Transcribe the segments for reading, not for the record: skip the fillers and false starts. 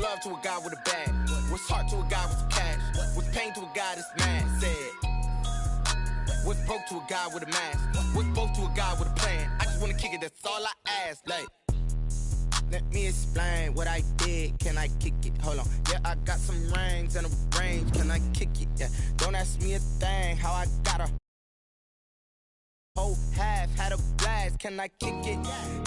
love to a guy with a bag? What's heart to a guy with some cash? What's pain to a guy that's mad? Said, what's broke to a guy with a mask? What's both to a guy with a plan? I just wanna kick it, that's all I ask. Like, let me explain what I did. Can I kick it? Hold on. Yeah, I got some rings and a range. Can I kick it? Yeah. Don't ask me a thing. How I got a whole half, had a blast. Can I kick it?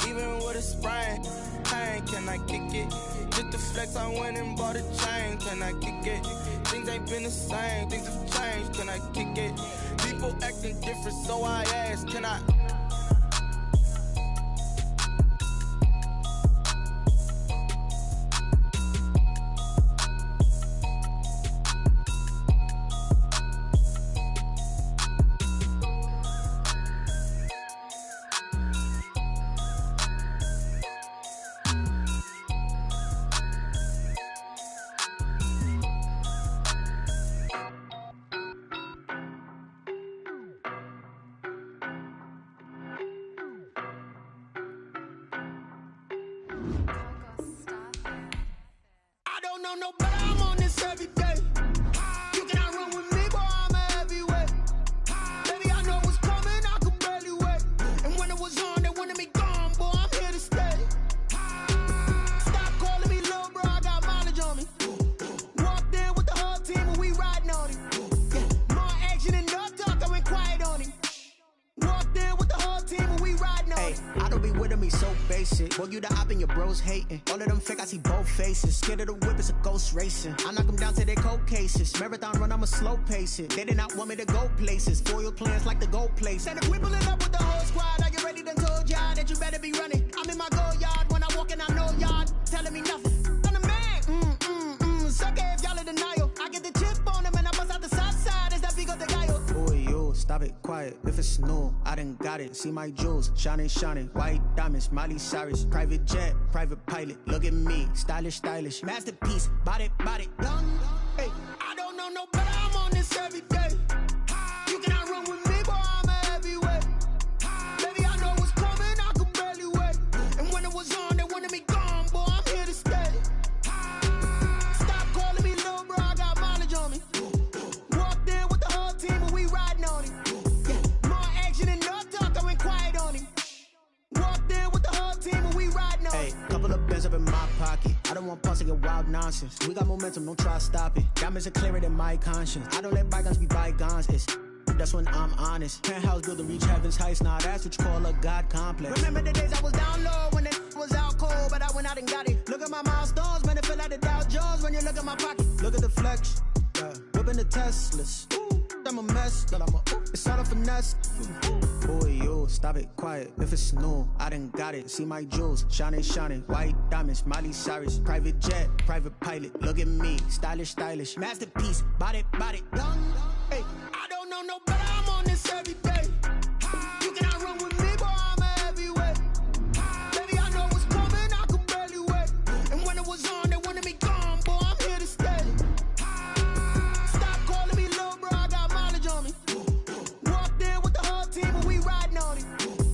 Even with a sprain, pain. Can I kick it? Just the flex, I went and bought a chain. Can I kick it? Things ain't been the same. Things have changed. Can I kick it? People acting different, so I ask. Can I? Boy, you the op and your bros hating. All of them fake, I see both faces. Scared of the whip, it's a ghost racing. I knock them down to their cold cases. Marathon run, I'ma slow pace it. They did not want me to go places. Foil plans like the gold place. And if we pulling up with the whole squad, are you ready? Done told y'all that you better be running. I'm in my go yard. When I walk in, I know y'all telling me nothing. I'm the man. Suck it if y'all in denial. I get the chip on them and I bust out the south side. Is that Vigo de Gallo? Boy, yo, stop it, quiet. If it's new, I done got it. See my jewels, shining, shining. White diamonds, Miley Cyrus. Private jet, private pilot. Look at me, stylish, stylish. Masterpiece, body, done. Hey, I don't know no better. I'm on this every day. You cannot run with me, boy. I'm a heavyweight. Baby, I know what's coming. I could barely wait. And when it was on, they wanted me gone, boy. I'm here to stay. Stop calling me little bro. I got mileage on me. Walked in with the whole team and we riding on him. Yeah, more action and no talk. I went quiet on him. Walked in with the whole team and we riding on him. Hey, couple of bands up in my pocket. I don't want pause to get wild nonsense. We got momentum, don't try to stop it. Diamonds are clearer than my conscience. I don't let bygones be bygones. That's when I'm honest. Penthouse build to reach heaven's heights. Nah, that's what you call a God complex. Remember the days I was down low when it was out cold, but I went out and got it. Look at my milestones, man, it feel like the Dow Jones when you look at my pocket. Look at the flex, yeah. Whipping the Teslas. I'm a mess, but it's all a finesse. Boy, yo, stop it, quiet. If it's new, I done got it. See my jewels, shining, shining. White diamonds, Miley Cyrus. Private jet, private pilot. Look at me, stylish, stylish. Masterpiece, body, done. Hey, I don't know no better. I'm on this every day. You cannot run with me, boy. I'm a heavyweight. Baby, I know what's coming. I could barely wait. And when it was on, they wanted me gone, boy. I'm here to stay. Stop calling me little bro. I got mileage on me. Walked in with the whole team and we riding on him.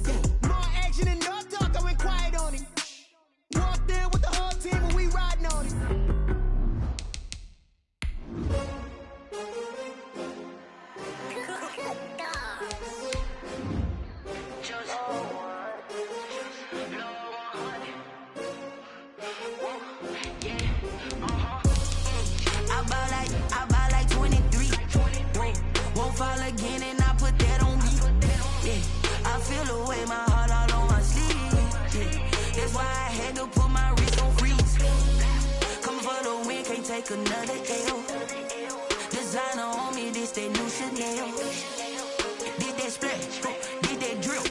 Yeah, more action and no talk. I went quiet on him. Walked in with the whole team and we riding on him. Fall again and I put that on me. Yeah, I feel away, my heart all on my sleeve. Yeah, that's why I had to put my wrist on freeze. Coming for the win, can't take another L. Designer on me, this that new Chanel. Did that splash, did that drill.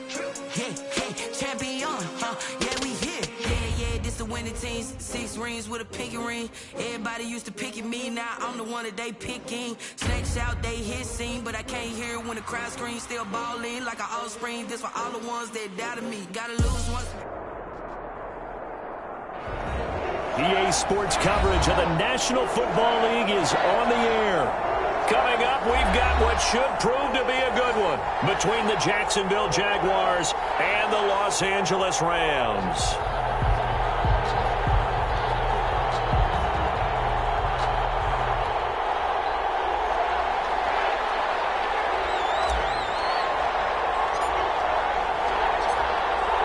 Yeah, champion, yeah, we here. Yeah, this the winning teams. 6 rings with a pinky ring. Everybody used to picking me, now I'm the one that they picking. Snakes out, they hit scene, but I can't hear it when the crowd screams. Still ballin' like an offspring. This for all the ones that doubted me. Gotta lose once. EA Sports coverage of the National Football League is on the air. Coming up, we've got what should prove to be a good one between the Jacksonville Jaguars and the Los Angeles Rams.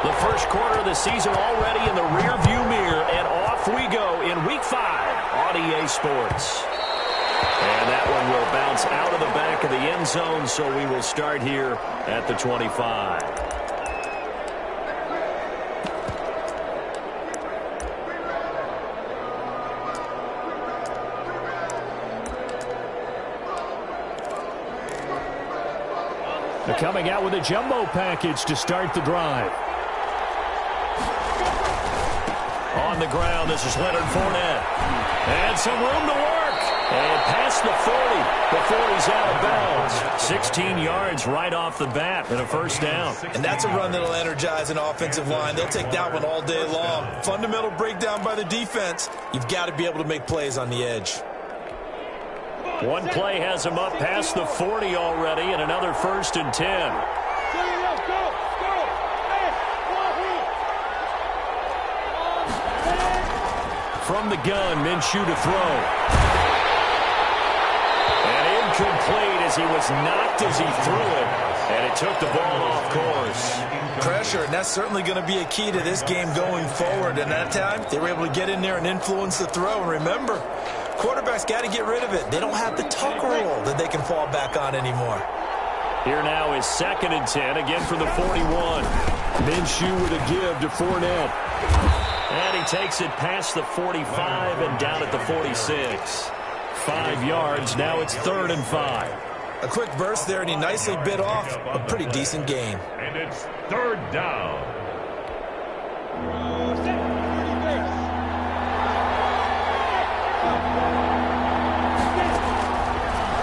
The first quarter of the season already in the rearview mirror, and off we go in Week 5 on EA Sports. And that one will bounce out of the back of the end zone, so we will start here at the 25. They're coming out with a jumbo package to start the drive. On the ground, this is Leonard Fournette. And some room to work. And past the 40 before he's out of bounds. 16 yards right off the bat and a first down. And that's a run that'll energize an offensive line. They'll take that one all day long. Fundamental breakdown by the defense. You've got to be able to make plays on the edge. One play has him up past the 40 already, and another 1st and 10. From the gun, Minshew to throw. And incomplete as he was knocked as he threw it, and it took the ball off course. Pressure, and that's certainly going to be a key to this game going forward. And that time, they were able to get in there and influence the throw. And remember, quarterbacks got to get rid of it. They don't have the tuck rule that they can fall back on anymore. Here now is 2nd and 10, again for the 41. Minshew with a give to Fournette. And he takes it past the 45 and down at the 46. 5 yards, now it's 3rd and 5. A quick burst there, and he nicely bit off a pretty decent gain. And it's 3rd down.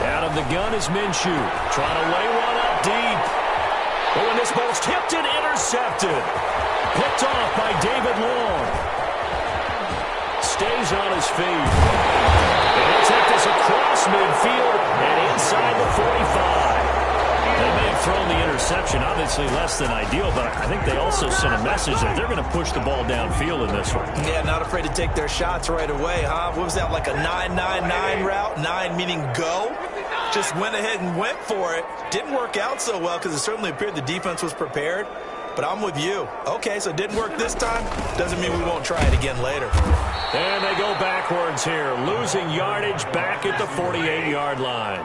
Out of the gun is Minshew, trying to lay one up deep. But when this ball's tipped and intercepted. Picked off by David Long. Stays on his feet. And he'll take this across midfield and inside the 45. They may have thrown the interception, obviously less than ideal, but I think they also sent a message that they're going to push the ball downfield in this one. Yeah, not afraid to take their shots right away, huh? What was that, like a 9-9-9 route? 9 meaning go? Just went ahead and went for it. Didn't work out so well because it certainly appeared the defense was prepared. But I'm with you. Okay, so it didn't work this time. Doesn't mean we won't try it again later. And they go backwards here, losing yardage back at the 48-yard line.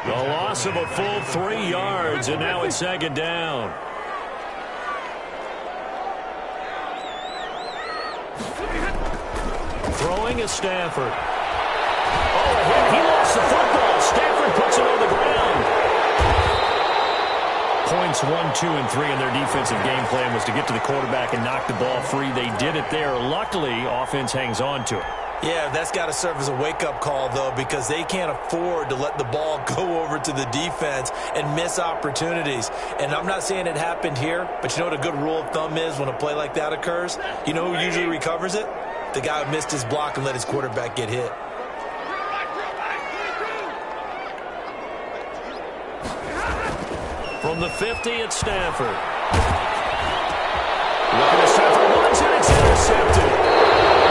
The loss of a full 3 yards, and now it's 2nd down. Throwing is Stafford. Oh, he lost the football. Stafford puts it on the ground. Points 1, 2, and 3 in their defensive game plan was to get to the quarterback and knock the ball free. They did it there. Luckily, offense hangs on to it. Yeah, that's got to serve as a wake-up call, though, because they can't afford to let the ball go over to the defense and miss opportunities. And I'm not saying it happened here, but you know what a good rule of thumb is when a play like that occurs? You know who usually recovers it? The guy who missed his block and let his quarterback get hit. From the 50, it's Stafford. Looking to Stafford once, and it's intercepted.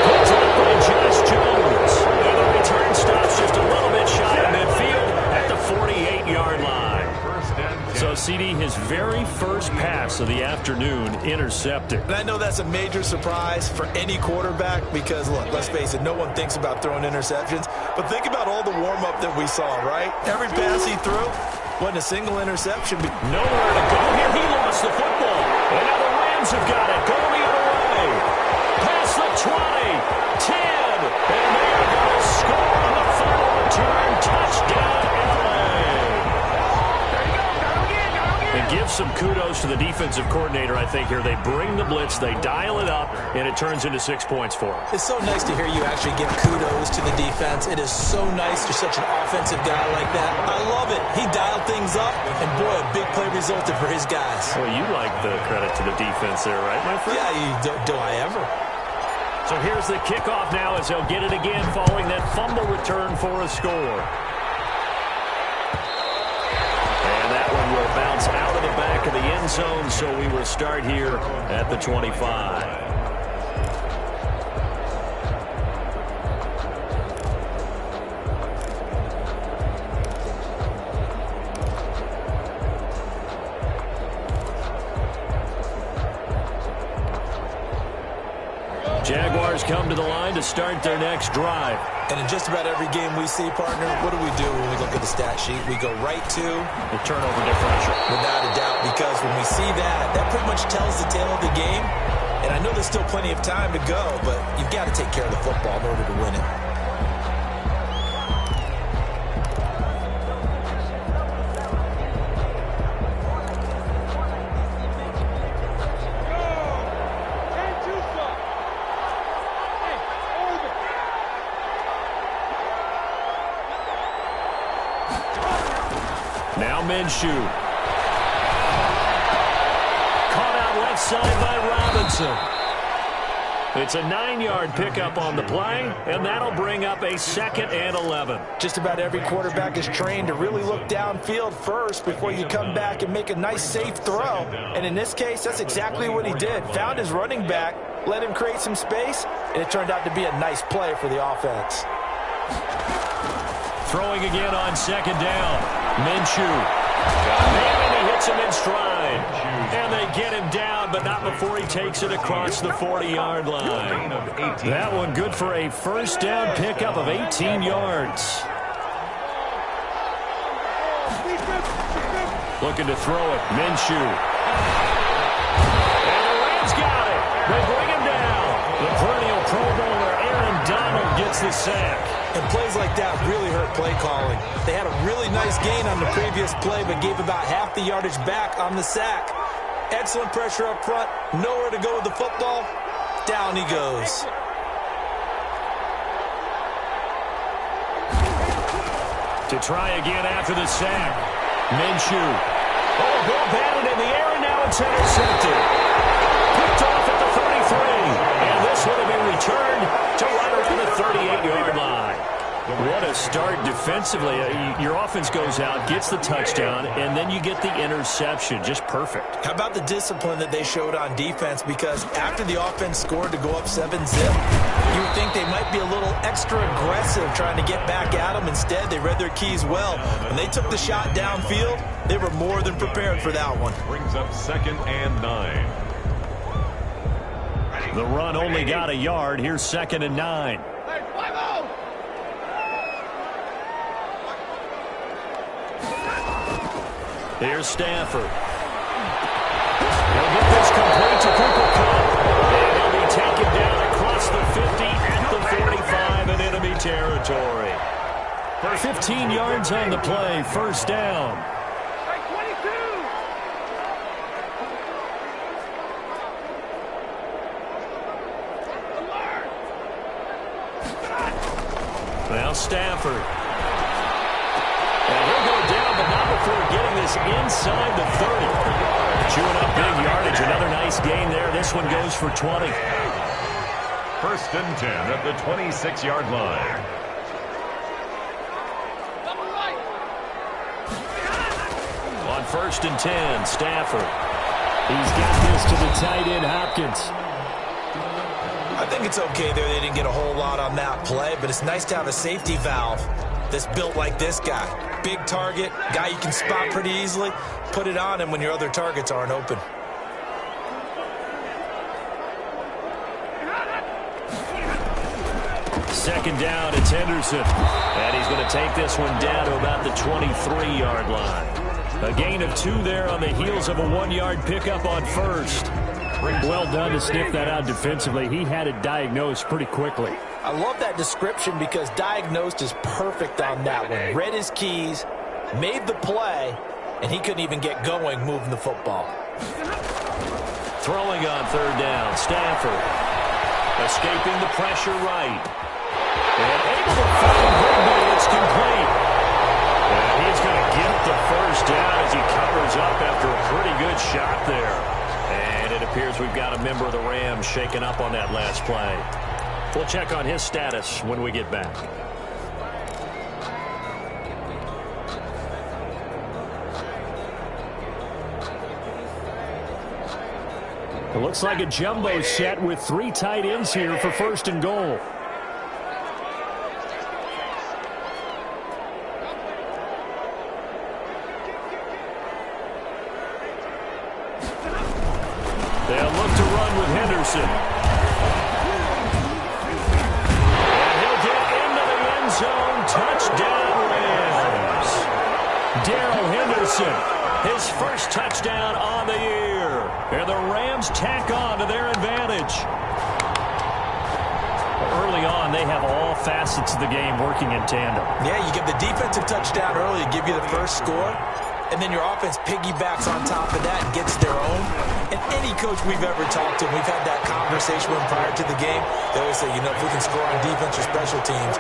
Picked up by Josh Jones. And the return stops just a little bit shy of midfield at the 48-yard line. So, CD, his very first pass of the afternoon intercepted. And I know that's a major surprise for any quarterback because, look, let's face it, no one thinks about throwing interceptions. But think about all the warm-up that we saw, right? Every pass he threw wasn't a single interception. Nowhere to go here. He lost the football. And now the Rams have got it. Going the other way. Past the 20, 10. And they are going to score on the final return. Touchdown, LA. And give some kudos to the defensive coordinator, I think, here. They bring the blitz, they dial it up, and it turns into 6 points for them. It's so nice to hear you actually give kudos to the defense. It is so nice you're such an offensive guy like that. I love it. He dialed things up, and boy, a big play resulted for his guys. Well, you like the credit to the defense there, right, my friend? Yeah, do I ever? So here's the kickoff now as they'll get it again following that fumble return for a score. And that one will bounce out of the back of the end zone, so we will start here at the 25. Jaguars come to the line to start their next drive. And in just about every game we see, partner, what do we do when we look at the stat sheet? We go right to the turnover differential. Without a doubt, because when we see that pretty much tells the tale of the game. And I know there's still plenty of time to go, but you've got to take care of the football in order to win it. Now Minshew. Caught out left side by Robinson. It's a 9-yard pickup on the play, and that'll bring up a 2nd and 11. Just about every quarterback is trained to really look downfield first before you come back and make a nice, safe throw. And in this case, that's exactly what he did. Found his running back, let him create some space, and it turned out to be a nice play for the offense. Throwing again on 2nd down. Minshew. And he hits him in stride. And they get him down, but not before he takes it across the 40-yard line. That one good for a 1st down pickup of 18 yards. Looking to throw it. Minshew. And the Rams got it. They bring him down. The perennial Pro Bowler Aaron Donald gets the sack. And plays like that really hurt play calling. They had a really nice gain on the previous play, but gave about half the yardage back on the sack. Excellent pressure up front. Nowhere to go with the football. Down he goes. To try again after the sack. Minshew. Oh, ball batted in the air, and now it's intercepted. Picked off at the 33. And this one will be returned to right around the 38-yard line. What a start defensively. Your offense goes out, gets the touchdown, and then you get the interception. Just perfect. How about the discipline that they showed on defense? Because after the offense scored to go up 7-zip, you would think they might be a little extra aggressive trying to get back at them. Instead, they read their keys well. When they took the shot downfield, they were more than prepared for that one. Brings up 2nd and 9. The run only got a yard. Here's 2nd and 9. Here's Stafford. He'll get this complete to Cooper Kupp. And he'll be taken down across the 50 at the 45 in enemy territory. For 15 yards on the play, 1st down. Now Stafford. And he'll go down, but not before getting this inside the 30. Chewing up big yardage. Another nice gain there. This one goes for 20. 1st and 10 at the 26-yard line. On 1st and 10, Stafford. He's got this to the tight end, Hopkins. I think it's okay there. They didn't get a whole lot on that play, but it's nice to have a safety valve that's built like this guy. Big target, guy you can spot pretty easily. Put it on him when your other targets aren't open. Second down, it's Henderson. And he's going to take this one down to about the 23-yard line. A gain of 2 there on the heels of a 1-yard pickup on 1st. Well done to sniff that out defensively. He had it diagnosed pretty quickly. I love that description because diagnosed is perfect on that one. Read his keys, made the play, and he couldn't even get going moving the football. Throwing on 3rd down, Stafford. Escaping the pressure right. And able to find Rigby. It's complete. And he's going to get the 1st down as he covers up after a pretty good shot there. And it appears we've got a member of the Rams shaken up on that last play. We'll check on his status when we get back. It looks like a jumbo set with 3 tight ends here for 1st and goal. They'll look to run with Henderson. touchdown Rams. Darrell Henderson, his first touchdown on the year. And the Rams tack on to their advantage. Early on, they have all facets of the game working in tandem. Yeah, you give the defensive touchdown early to give you the first score, and then your offense piggybacks on top of that and gets their own. And any coach we've ever talked to, we've had that conversation with prior to the game, they always say, if we can score on defense or special teams,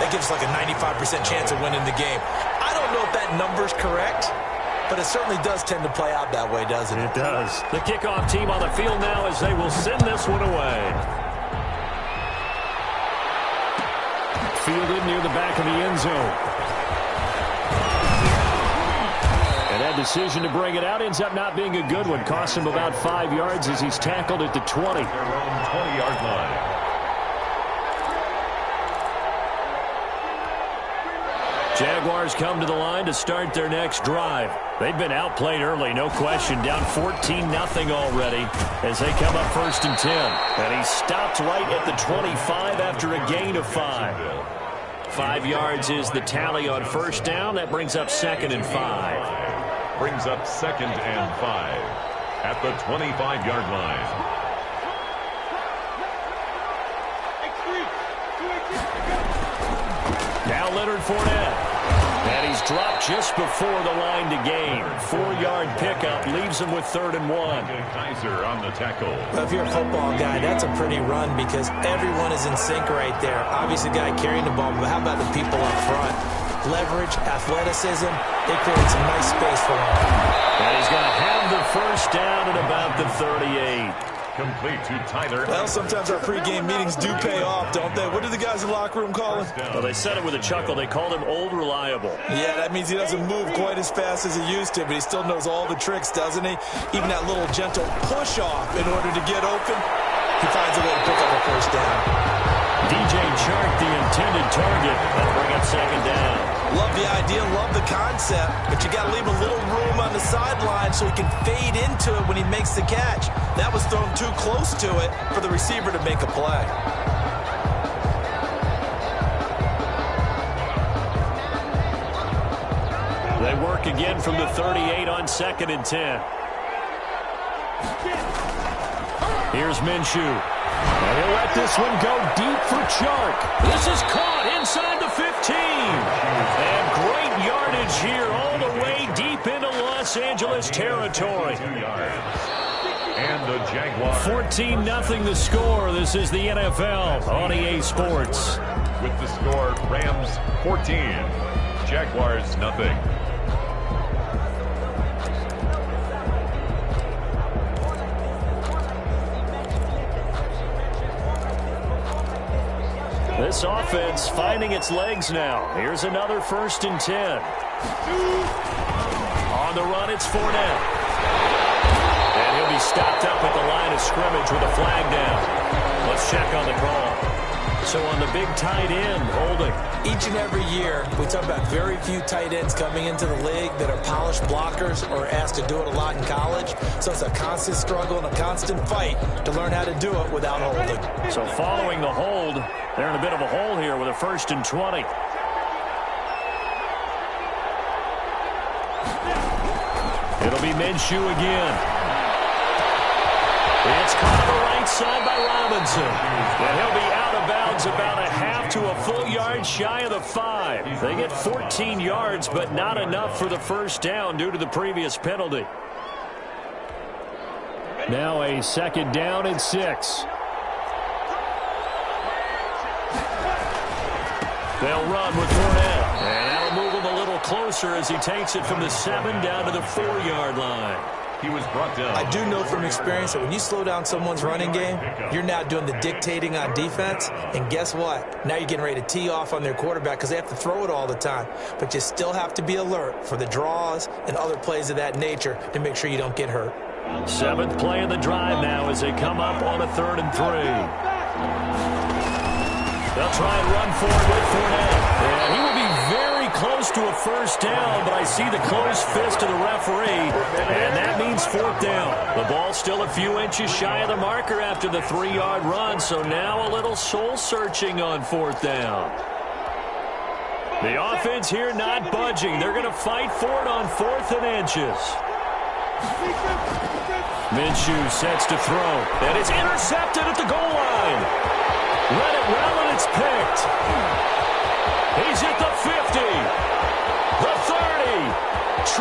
that gives us like a 95% chance of winning the game. I don't know if that number's correct, but it certainly does tend to play out that way, doesn't it? It does. The kickoff team on the field now as they will send this one away. Fielded near the back of the end zone. And that decision to bring it out ends up not being a good one. Cost him about 5 yards as he's tackled at the 20. Their own 20-yard line. Jaguars come to the line to start their next drive. They've been outplayed early, no question. Down 14-0 already as they come up 1st and 10. And he stopped right at the 25 after a gain of 5. 5 yards is the tally on first down. That brings up 2nd and 5. Brings up 2nd and 5 at the 25-yard line. Now Leonard Fournette. And he's dropped just before the line to gain. 4-yard pickup leaves him with 3rd and 1. Kaiser on the tackle. Well, if you're a football guy, that's a pretty run because everyone is in sync right there. Obviously, the guy carrying the ball, but how about the people up front? Leverage, athleticism, they create some nice space for him. And he's going to have the first down at about the 38. Complete to Tyler. Well, sometimes our pregame meetings do pay off, don't they? What do the guys in the locker room call him? Well, they said it with a chuckle. They called him Old Reliable. Yeah, that means he doesn't move quite as fast as he used to, but he still knows all the tricks, doesn't he? Even that little gentle push-off in order to get open, he finds a way to pick up a first down. DJ Chark, the intended target. That'll bring up 2nd down. Love the idea, love the concept, but you got to leave a little room on the sideline so he can fade into it when he makes the catch. That was thrown too close to it for the receiver to make a play. They work again from the 38 on 2nd and 10. Here's Minshew. And he'll let this one go deep for Chark. This is caught inside the 15. And great yardage here all the way deep into Los Angeles territory. 2 yards. And the Jaguars. 14-0 the score. This is the NFL on EA Sports. With the score, Rams 14, Jaguars nothing. This offense finding its legs now. Here's another 1st and 10. On the run, it's Fournette. And he'll be stopped up at the line of scrimmage with a flag down. Let's check on the call. So on the big tight end, holding. Each and every year, we talk about very few tight ends coming into the league that are polished blockers or asked to do it a lot in college. So it's a constant struggle and a constant fight to learn how to do it without holding. So following the hold, they're in a bit of a hole here with a 1st and 20. It'll be Minshew again. It's caught on the right side by Robinson. And he'll be out of bounds about a half to a full yard shy of the 5. They get 14 yards, but not enough for the first down due to the previous penalty. Now a 2nd down and 6. They'll run with Fournette. And that'll move him a little closer as he takes it from the 7 down to the 4-yard line. He was brought down. I do know from experience that when you slow down someone's running game, you're now doing the dictating on defense. And guess what? Now you're getting ready to tee off on their quarterback because they have to throw it all the time. But you still have to be alert for the draws and other plays of that nature to make sure you don't get hurt. 7th play of the drive now as they come up on a 3rd and 3. They'll try and run forward with Fournette. And he will be very close to a first down, but I see the closed fist of the referee, and that means 4th down. The ball still a few inches shy of the marker after the 3-yard run, so now a little soul-searching on 4th down. The offense here not budging. They're going to fight for it on 4th and inches. Minshew sets to throw. And it's intercepted at the goal line. Let it well, and it's picked. He's at the 50, the 30,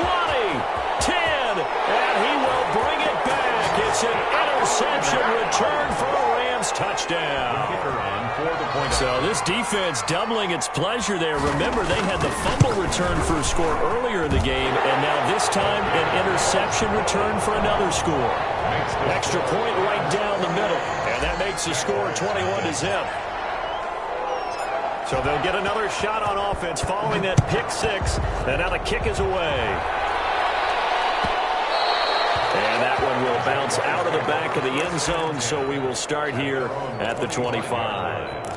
20, 10, and he will bring it back. It's an interception return for a Rams touchdown. So this defense doubling its pleasure there. Remember, they had the fumble return for a score earlier in the game, and now this time an interception return for another score. Extra point right down the middle, and that makes the score 21-0. So they'll get another shot on offense following that pick six, and now the kick is away. And that one will bounce out of the back of the end zone, so we will start here at the 25.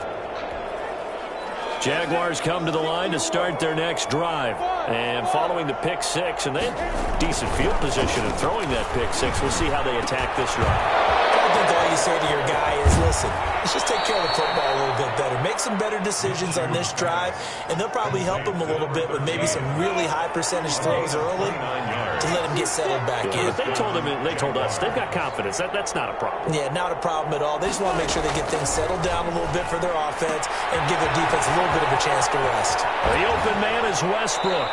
Jaguars come to the line to start their next drive. And following the pick six, and they had decent field position in throwing that pick six. We'll see how they attack this drive. I think all you say to your guy is, listen, let's just take care of the football a little bit better. Make some better decisions on this drive, and they'll probably help him a little bit with maybe some really high percentage throws early to let him get settled back in. But they told us they've got confidence. That's not a problem. Yeah, not a problem at all. They just want to make sure they get things settled down a little bit for their offense and give their defense a little bit of a chance to rest. The open man is Westbrook.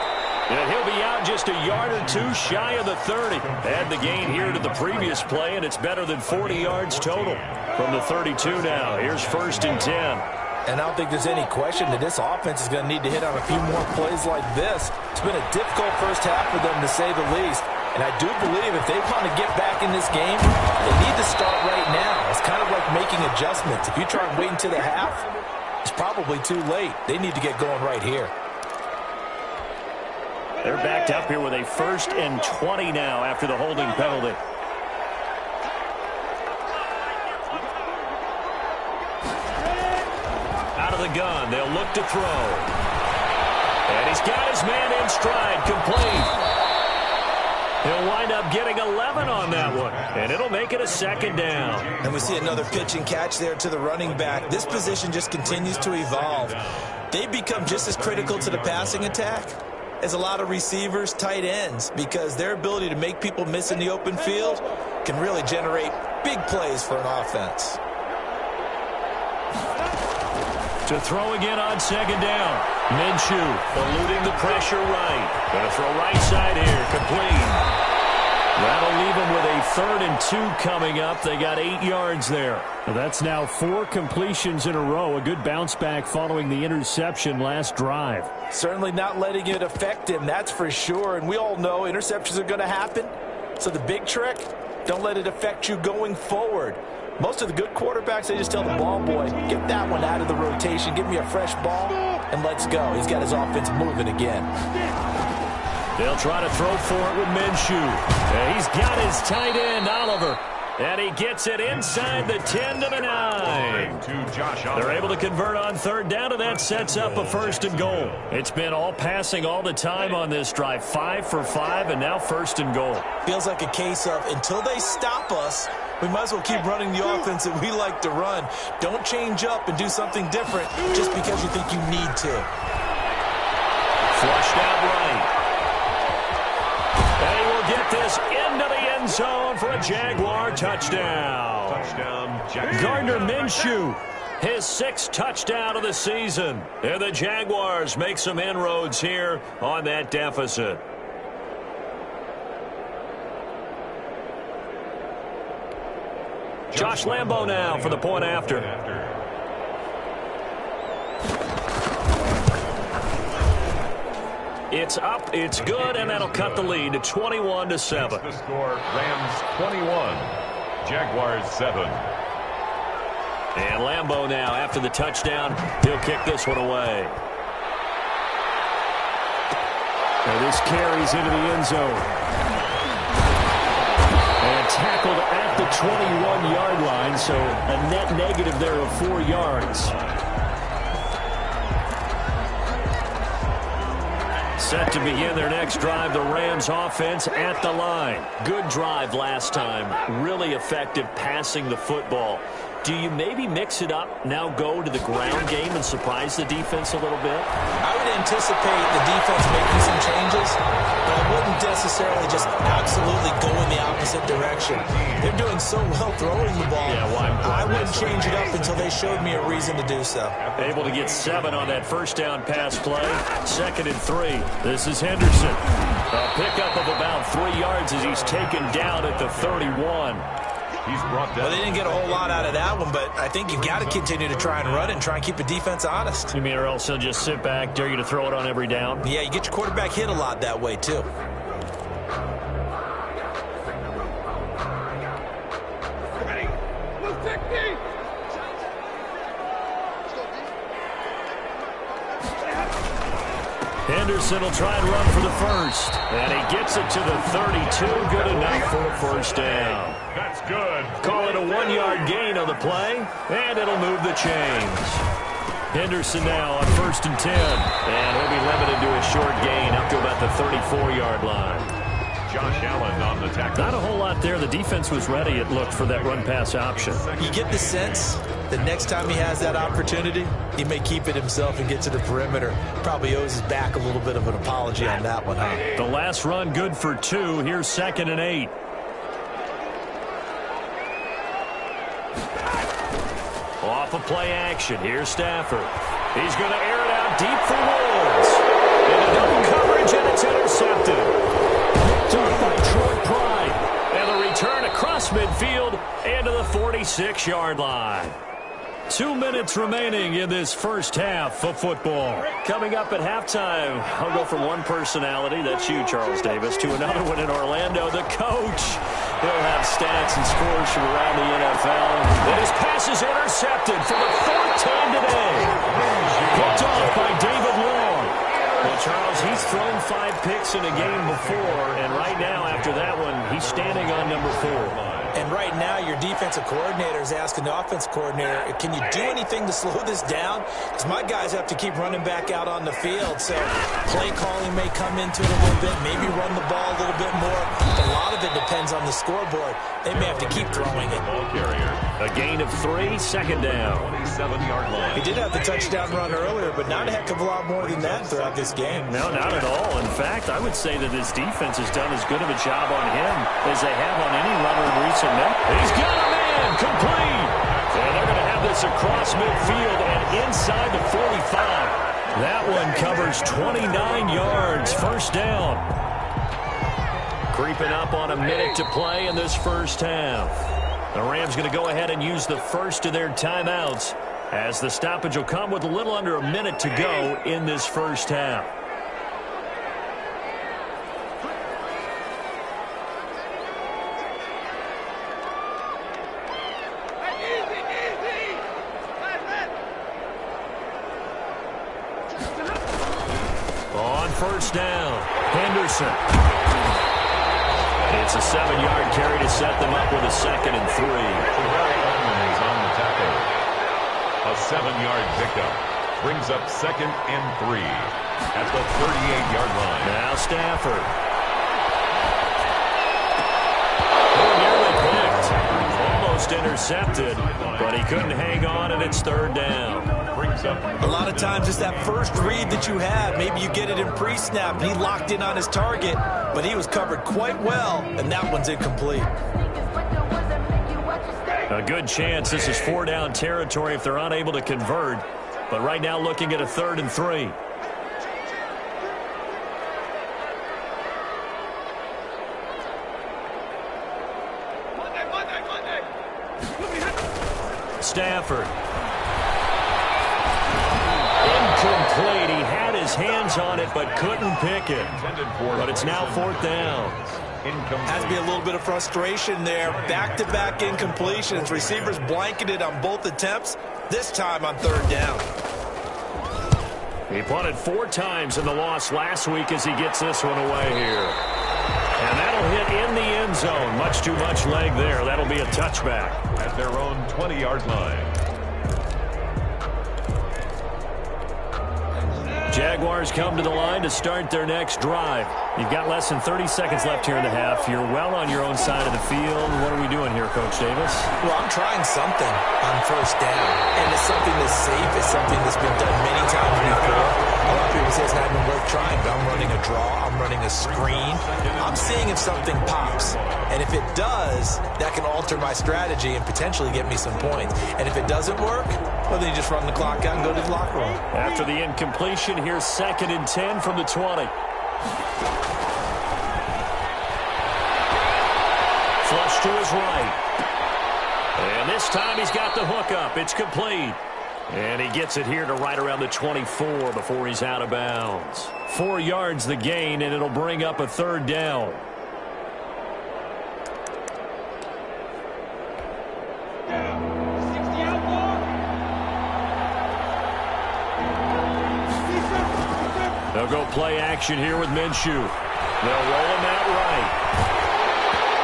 And he'll be out just a yard or two shy of the 30. Add the gain here to the previous play, and it's better than 40 yards total from the 32 now. Here's 1st and 10. And I don't think there's any question that this offense is going to need to hit on a few more plays like this. It's been a difficult first half for them, to say the least. And I do believe if they want to get back in this game, they need to start right now. It's kind of like making adjustments. If you try and wait until the half, it's probably too late. They need to get going right here. They're backed up here with a 1st and 20 now after the holding penalty. Out of the gun, they'll look to throw. And he's got his man in stride, complete. He'll wind up getting 11 on that one, and it'll make it a 2nd down. And we see another pitch and catch there to the running back. This position just continues to evolve. They become just as critical to the passing attack as a lot of receivers, tight ends, because their ability to make people miss in the open field can really generate big plays for an offense. To throw again on 2nd down. Minshew eluding the pressure right. Going to throw right side here, complete. That'll leave them with a 3rd and 2 coming up. They got 8 yards there. Well, that's now 4 completions in a row. A good bounce back following the interception last drive. Certainly not letting it affect him, that's for sure. And we all know interceptions are going to happen. So the big trick, don't let it affect you going forward. Most of the good quarterbacks, they just tell the ball boy, get that one out of the rotation, give me a fresh ball, and let's go. He's got his offense moving again. They'll try to throw for it with Minshew. And he's got his tight end, Oliver. And he gets it inside the 10 to the 9. They're able to convert on 3rd down, and that sets up a 1st and goal. It's been all passing all the time on this drive. 5 for 5, and now 1st and goal. Feels like a case of until they stop us, we might as well keep running the offense that we like to run. Don't change up and do something different just because you think you need to. Flushed out right. And he will get this into the end zone for a Jaguar touchdown. Gardner Minshew, his 6th touchdown of the season. And the Jaguars make some inroads here on that deficit. Josh Lambo now for the point after. It's up, it's good, and that'll cut the lead to 21-7. The score, Rams 21, Jaguars 7. And Lambo now, after the touchdown, he'll kick this one away. And this carries into the end zone. And tackled at the 21-yard line, so a net negative there of 4 yards. Set to begin their next drive, the Rams offense at the line. Good drive last time. Really effective passing the football. do you maybe mix it up, now go to the ground game and surprise the defense a little bit? I would anticipate the defense making some changes, but I wouldn't necessarily just absolutely go in the opposite direction. They're doing so well throwing the ball. Yeah, well, I wouldn't change it up until they showed me a reason to do so. Able to get 7 on that first down pass play. 2nd and 3. This is Henderson. A pickup of about 3 yards as he's taken down at the 31. He's brought down. Well, they didn't get a whole lot out of that one, but I think you've got to continue to try and run it and try and keep the defense honest. You mean or else he'll just sit back, dare you to throw it on every down? Yeah, you get your quarterback hit a lot that way, too. Henderson will try and run for the first. And he gets it to the 32. Good enough for a first down. That's good. Call it a 1-yard gain on the play, and it'll move the chains. Henderson now on 1st and 10. And he'll be limited to a short gain up to about the 34-yard line. Josh Allen on the tackle. Not a whole lot there. The defense was ready, it looked, for that run-pass option. You get the sense that next time he has that opportunity, he may keep it himself and get to the perimeter. Probably owes his back a little bit of an apology on that one, huh? The last run good for 2. Here's 2nd and 8. Off of play action. Here's Stafford. He's going to air it out deep for Woods. Into double coverage, and it's intercepted. Tough by Troy Pride. And the return across midfield and to the 46-yard line. 2 minutes remaining in this first half of football. Coming up at halftime, I'll go from one personality, that's you, Charles Davis, to another one in Orlando, the coach. He'll have stats and scores from around the NFL. And his pass is intercepted for the 4th time today. Picked off by David Long. Well, Charles, he's thrown 5 picks in a game before, and right now, after that one, he's standing on number 4. And right now, your defensive coordinator is asking the offense coordinator, can you do anything to slow this down? Because my guys have to keep running back out on the field. So play calling may come into it a little bit, maybe run the ball a little bit more. But a lot of it depends on the scoreboard. They may have to keep throwing it. Ball carrier. A gain of 3, 2nd down. 27-yard line. He did have the touchdown run earlier, but not a heck of a lot more than that throughout this game. No, not at all. In fact, I would say that this defense has done as good of a job on him as they have on any runner in recent minutes. He's got a man, complete. And they're going to have this across midfield and inside the 45. That one covers 29 yards, first down. Creeping up on a minute to play in this first half. The Rams going to go ahead and use the first of their timeouts as the stoppage will come with a little under a minute to go in this first half. On first down, Henderson. It's a 7-yard carry to set them up with a 2nd and 3. Is on the tackle. A 7-yard pickup brings up 2nd and 3 at the 38-yard line. Now Stafford. Nearly picked. Almost intercepted, but he couldn't hang on, and it's 3rd down. A lot of times it's that first read that you have. Maybe you get it in pre-snap, and he locked in on his target, but he was covered quite well, and that one's incomplete. A good chance this is 4-down territory if they're unable to convert, but right now looking at a 3rd and 3. Stafford. Incomplete. He had his hands on it but couldn't pick it. But it's now 4th down. Has to be a little bit of frustration there. Back-to-back incompletions. Receivers blanketed on both attempts, this time on 3rd down. He punted 4 times in the loss last week as he gets this one away here. And that'll hit in the end zone. Much too much leg there. That'll be a touchback. At their own 20-yard line. Jaguars come to the line to start their next drive. You've got less than 30 seconds left here in the half. You're well on your own side of the field. What are we doing here, Coach Davis? Well, I'm trying something on first down, and it's something that's safe. It's something that's been done many times before. A lot of people say it's not even worth trying, but I'm running a draw. I'm running a screen. I'm seeing if something pops, and if it does, that can alter my strategy and potentially get me some points. And if it doesn't work, well, then you just run the clock out and go to the locker room. After the incompletion, here's 2nd and 10 from the 20. Flush to his right. And this time he's got the hook up. It's complete. And he gets it here to right around the 24 before he's out of bounds. 4 yards the gain, and it'll bring up a 3rd down. They'll go play action here with Minshew. They'll roll him out right.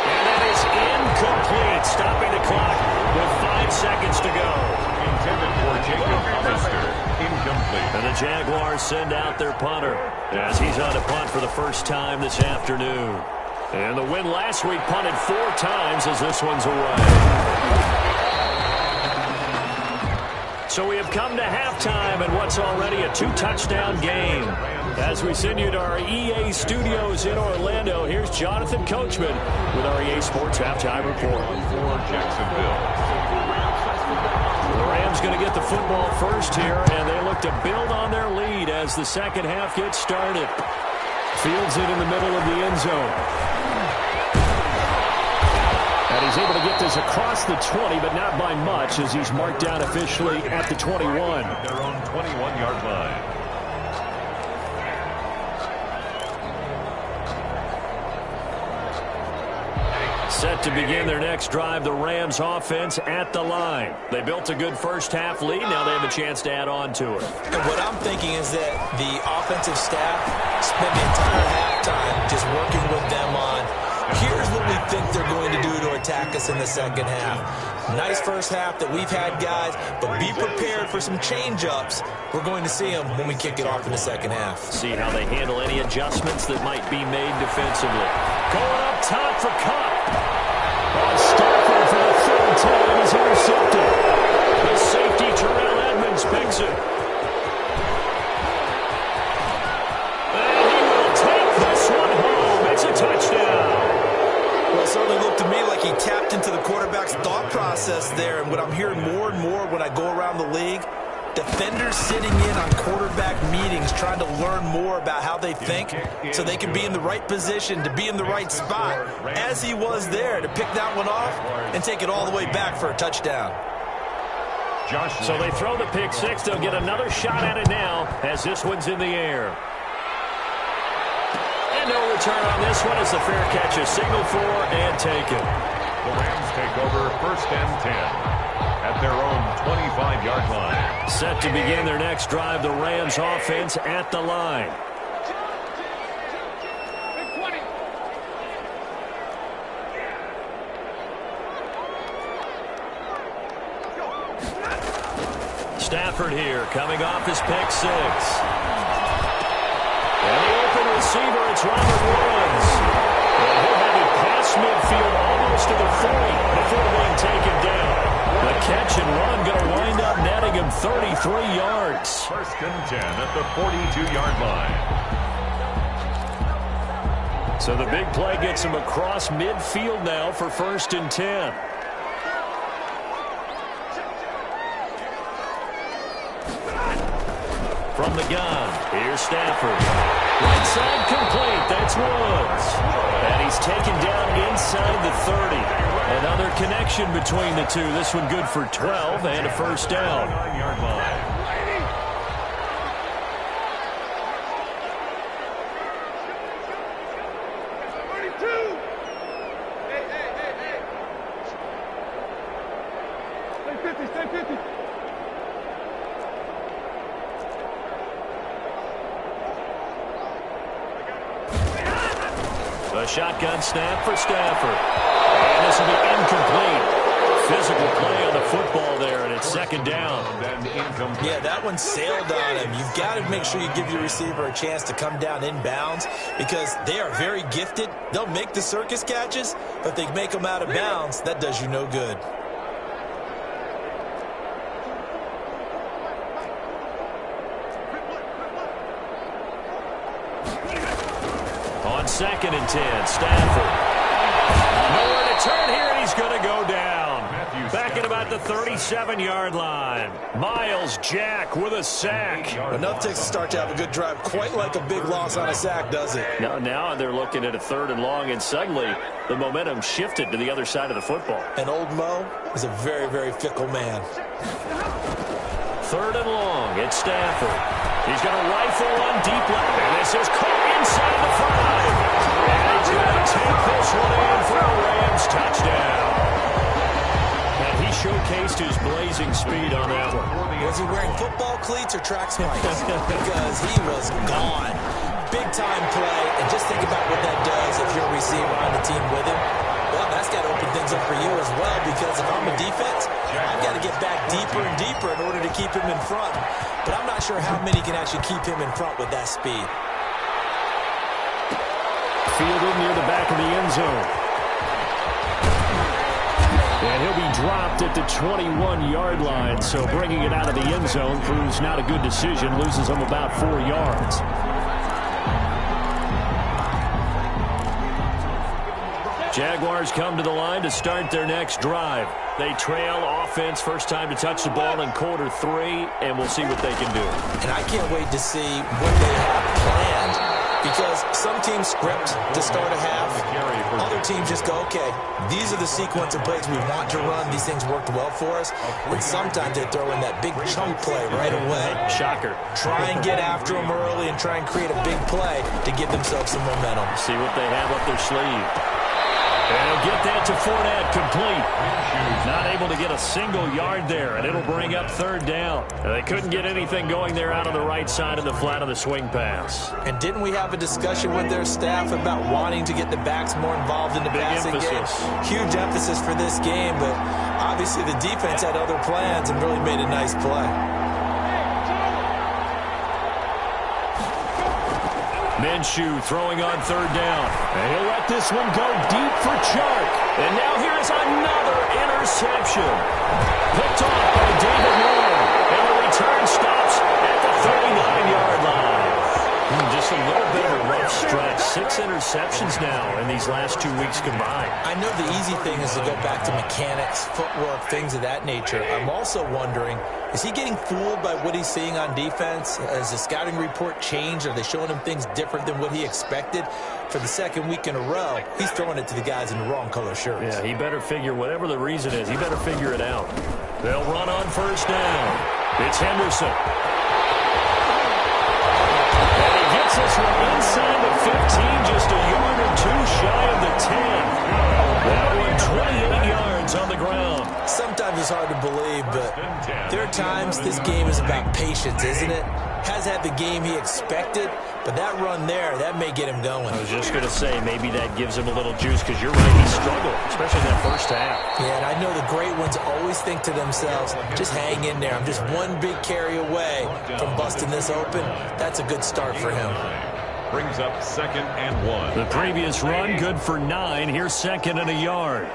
And that is incomplete, stopping the clock with 5 seconds to go. Intended for Jacob Hollister. Incomplete. And the Jaguars send out their punter as he's on to punt for the first time this afternoon. And the win last week punted 4 times as this one's away. So we have come to halftime in what's already a 2-touchdown game. As we send you to our EA studios in Orlando, here's Jonathan Coachman with our EA Sports Halftime Report. For Jacksonville. The Rams going to get the football first here, and they look to build on their lead as the second half gets started. Fields it in the middle of the end zone. And he's able to get this across the 20, but not by much, as he's marked down officially at the 21. Their own 21-yard line. Set to begin their next drive, the Rams offense at the line. They built a good first half lead. Now they have a chance to add on to it. And what I'm thinking is that the offensive staff spent the entire halftime just working with them on, here's what we think they're going to do to attack us in the second half. Nice first half that we've had, guys, but be prepared for some change-ups. We're going to see them when we kick it off in the second half. See how they handle any adjustments that might be made defensively. Going up top for Cup. On Stafford for the 3rd time is intercepted. The safety, Terrell Edmonds, picks it. And he will take this one home. It's a touchdown. Well, it certainly looked to me like he tapped into the quarterback's thought process there. And what I'm hearing more and more when I go around the league, defenders sitting in on quarterback meetings trying to learn more about how they think so they can be in the right position to be in the right spot, as he was there to pick that one off and take it all the way back for a touchdown. So they throw the pick six. They'll get another shot at it now as this one's in the air. And no return on this one as the fair catch is signaled for and taken. The Rams take over 1st and 10. At their own 25-yard line. Set to begin their next drive, the Rams offense at the line. Stafford here, coming off his pick 6. And the open receiver, it's Robert Woods. And he'll have it past midfield almost to the 40 before being taken down. The catch and run going to wind up netting him 33 yards. 1st and 10 at the 42-yard line. So the big play gets him across midfield now for 1st and 10. From the gun, here's Stafford. Right side complete, that's Woods. And he's taken down inside the 30. Another connection between the two. This one good for 12 and a 1st down. 9-yard line. A shotgun snap for Stafford. And this will be incomplete. Physical play on the football there, and it's second down. Yeah, that one sailed on him. You've got to make sure you give your receiver a chance to come down inbounds because they are very gifted. They'll make the circus catches, but they make them out of bounds. That does you no good. On 2nd and 10, Stafford. Nowhere to turn here, and he's going to go down. Back at about the 37-yard line. Miles Jack with a sack. Enough takes to start to have a good drive. Quite like a big loss on a sack, does it? Now they're looking at a 3rd and long, and suddenly the momentum shifted to the other side of the football. And old Mo is a very, very fickle man. 3rd and long, it's Stafford. He's going to rifle one deep left, and this is caught inside the 5. And he's going to take this one in for a Rams touchdown. And he showcased his blazing speed on that one. Was he wearing football cleats or track spikes? Because he was gone. Big-time play, and just think about what that does if you're a receiver on the team with him. Well, that's got to open things up for you as well, because if I'm a defense, I've got to get back deeper and deeper in order to keep him in front. But I'm not sure how many can actually keep him in front with that speed. Fielded near the back of the end zone. And he'll be dropped at the 21-yard line, so bringing it out of the end zone proves not a good decision, loses him about 4 yards. Jaguars come to the line to start their next drive. They trail offense, first time to touch the ball in quarter 3, and we'll see what they can do. And I can't wait to see what they have planned, because some teams script to start a half. Other teams just go, okay, these are the sequence of plays we want to run. These things worked well for us. And sometimes they throw in that big chunk play right away. Shocker. Try and get after them early and try and create a big play to give themselves some momentum. See what they have up their sleeve. And he'll get that to Fournette, complete. Not able to get a single yard there, and it'll bring up 3rd down. And they couldn't get anything going there out on the right side of the flat of the swing pass. And didn't we have a discussion with their staff about wanting to get the backs more involved in the passing game? Huge emphasis for this game, but obviously the defense had other plans and really made a nice play. Minshew throwing on 3rd down. And he'll let this one go deep for Chark. And now here's another interception. Picked off by David Moore. And the return stops at the 39-yard line. Just a little bit of a rough stretch. 6 interceptions now in these last 2 weeks combined. I know the easy thing is to go back to mechanics, footwork, things of that nature. I'm also wondering, is he getting fooled by what he's seeing on defense? Has the scouting report changed? Are they showing him things different than what he expected? For the 2nd week in a row, he's throwing it to the guys in the wrong color shirts. Yeah, he better figure, whatever the reason is, he better figure it out. They'll run on 1st down. It's Henderson. And he gets this one inside the 15, just a yard or 2 shy of the 10. That one 28 yards on the ground. Sometimes it's hard to believe, but there are times this game is about patience, isn't it? Has had the game he expected, but that run there, that may get him going. I was just going to say, maybe that gives him a little juice, because you're right, he struggled, especially in that first half. Yeah, and I know the great ones always think to themselves, just hang in there. I'm just one big carry away from busting this open. That's a good start for him. Brings up 2nd and 1. The previous run, good for 9. Here's 2nd and a yard.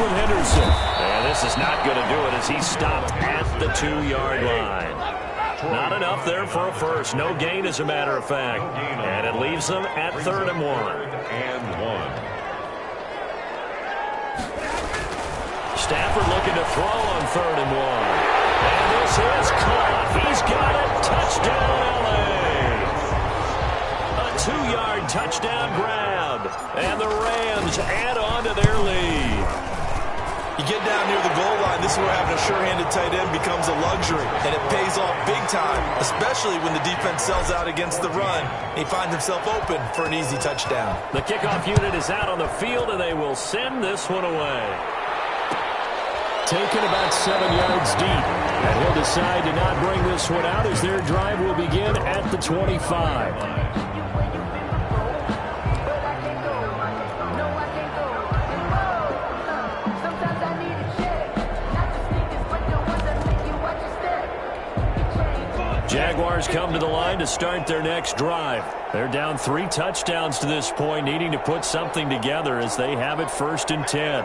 Henderson. And this is not going to do it as he's stopped at the 2-yard line. Not enough there for a first. No gain, as a matter of fact. And it leaves them at 3rd and 1. Stafford looking to throw on 3rd and 1. And this is caught. He's got it. Touchdown, L.A. A 2-yard touchdown grab. And the Rams add on to their lead. You get down near the goal line, this is where having a sure-handed tight end becomes a luxury, and it pays off big time, especially when the defense sells out against the run. He finds himself open for an easy touchdown. The kickoff unit is out on the field, and they will send this one away. Taken about 7 yards deep, and he'll decide to not bring this one out as their drive will begin at the 25. Jaguars come to the line to start their next drive. They're down 3 touchdowns to this point, needing to put something together as they have it 1st and 10.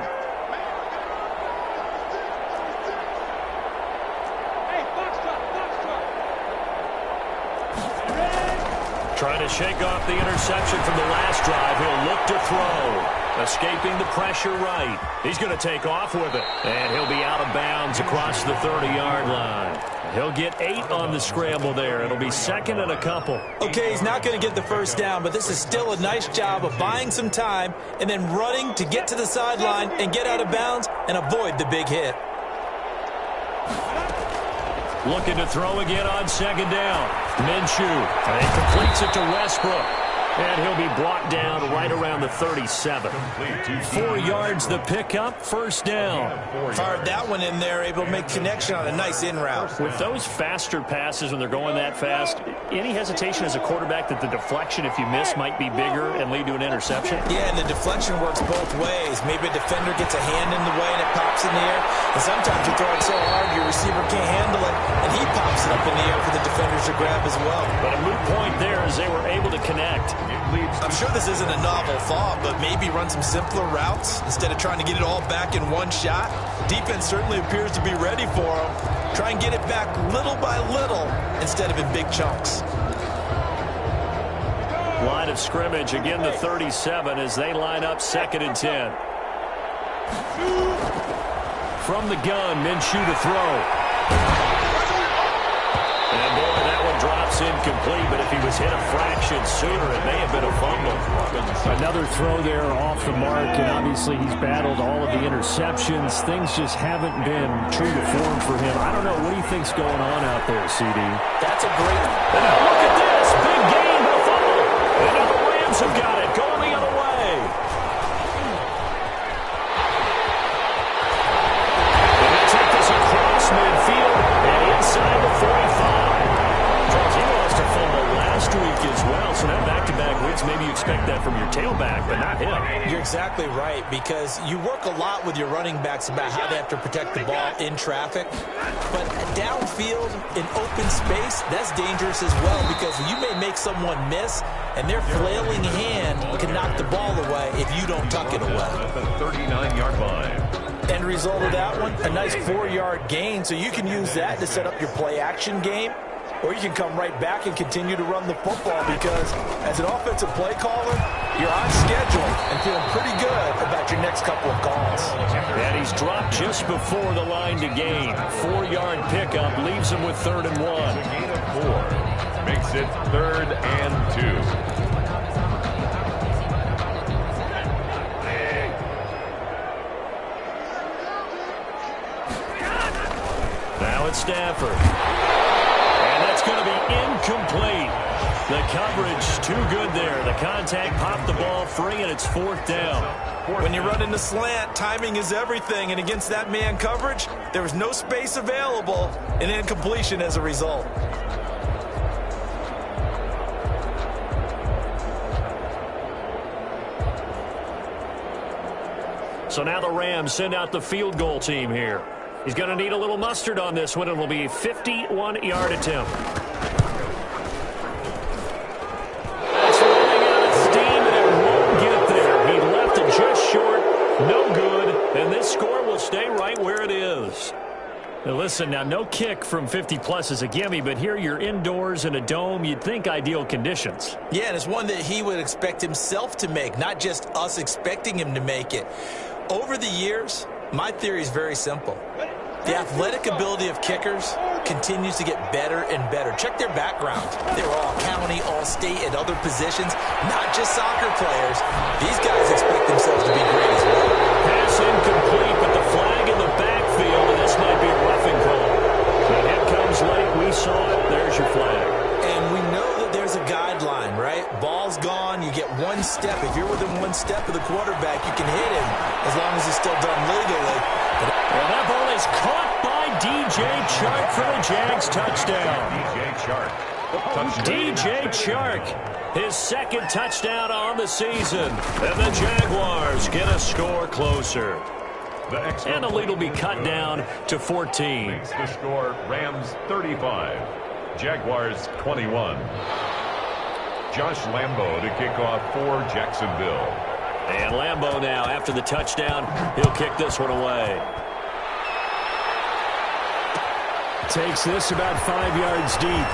Trying to shake off the interception from the last drive. He'll look to throw. Escaping the pressure right. He's going to take off with it. And he'll be out of bounds across the 30-yard line. He'll get 8 on the scramble there. It'll be 2nd and a couple. Okay, he's not going to get the first down, but this is still a nice job of buying some time and then running to get to the sideline and get out of bounds and avoid the big hit. Looking to throw again on 2nd down. Minshew. And he completes it to Westbrook. And he'll be brought down right around the 37. 4 yards the pickup, 1st down. Fired that one in there, able to make connection on a nice in route. With those faster passes when they're going that fast, any hesitation as a quarterback that the deflection, if you miss, might be bigger and lead to an interception? Yeah, and the deflection works both ways. Maybe a defender gets a hand in the way and it pops in the air. And sometimes you throw it so hard your receiver can't handle it, and he pops it up in the air for the defenders to grab as well. But a moot point there as they were able to connect. I'm sure this isn't a novel thought, but maybe run some simpler routes instead of trying to get it all back in one shot. Defense certainly appears to be ready for them. Try and get it back little by little instead of in big chunks. Line of scrimmage, again the 37 as they line up 2nd and 10. From the gun, Minshew to throw. And boy, that one drops incomplete, but if he was hit a fraction sooner, it may have been a fumble. Another throw there off the mark, and obviously he's battled all of the interceptions. Things just haven't been true to form for him. I don't know. What do you think's going on out there, CD? That's a great... And now look at this. Big gain, but a fumble. And now the Rams have got it. Going the other way. And they take this across midfield and inside the 45. He lost a fumble last week as well, so now back-to-back weeks, maybe you expect that from your tailback, but not him. You're exactly right, because you work a lot with your running backs about how they have to protect the ball in traffic, but downfield in open space, that's dangerous as well, because you may make someone miss, and their flailing hand can knock the ball away if you don't tuck it away. At the 39-yard line. End result of that one, a nice 4-yard gain, so you can use that to set up your play-action game. Or you can come right back and continue to run the football because as an offensive play caller, you're on schedule and feeling pretty good about your next couple of calls. And he's dropped just before the line to gain. 4-yard pickup leaves him with 3rd and 1. A gain of 4 makes it 3rd and 2. Now it's Stafford. It's going to be incomplete. The coverage too good there. The contact popped the ball free, and it's 4th down. When you run in the slant, timing is everything, and against that man coverage, there was no space available, and incompletion as a result. So now the Rams send out the field goal team here. He's going to need a little mustard on this one. It'll be a 51-yard attempt. That's running out of steam, and it won't get there. He left it just short. No good. And this score will stay right where it is. Now listen, now no kick from 50-plus is a gimme, but here you're indoors in a dome. You'd think ideal conditions. Yeah, and it's one that he would expect himself to make, not just us expecting him to make it. Over the years, my theory is very simple. The athletic ability of kickers continues to get better and better. Check their background. They were all county, all state, at other positions, not just soccer players. These guys expect themselves to be great as well. Pass incomplete, but the flag in the backfield, and this might be a roughing call. The hit comes late. We saw it. There's your flag. And we know that there's a guideline, right? Ball's gone. You get 1 step. If you're within 1 step of the quarterback, you can hit him as long as it's still done legally. And that ball is caught by DJ Chark for the Jags touchdown. DJ Chark, his 2nd touchdown on the season. And the Jaguars get a score closer. And the lead will be cut down to 14. The score, Rams 35, Jaguars 21. Josh Lambo to kick off for Jacksonville. And Lambo now, after the touchdown, he'll kick this one away. Takes this about 5 yards deep.